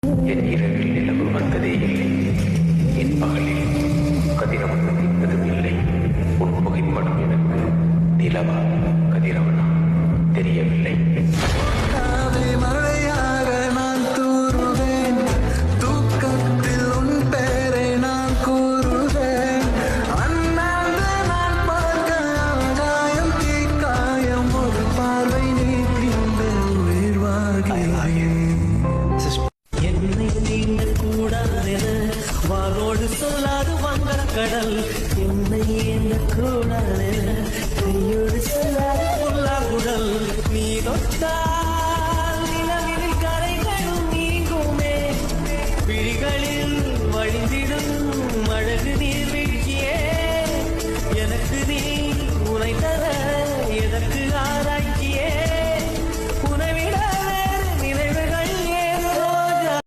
என் இரவில் நிலவு வந்ததே இல்லை, என் பகலில் கதிரவன் என்பதும் இல்லை. உன் புகைப்படம் எனக்கு நிலவா கதிரவனா தெரியவில்லை. மழையாக நான் தூறுவேன், தூக்கத்தில் உன் பேரை நான் கூறுவேன். அண்ணாந்து நான் பார்க்க ஆகாயம் தீக்காயம், ஒரு பார்வை நீ தீண்ட உயிர்வாகிறேன். என்னை நீண்ட கூடாதென வானோடு சொல்லாது வந்த கடல், என்னை என்ன கூடாதென கையோடு சொல்லாது புல்லாங்குழல், நீ தொட்டா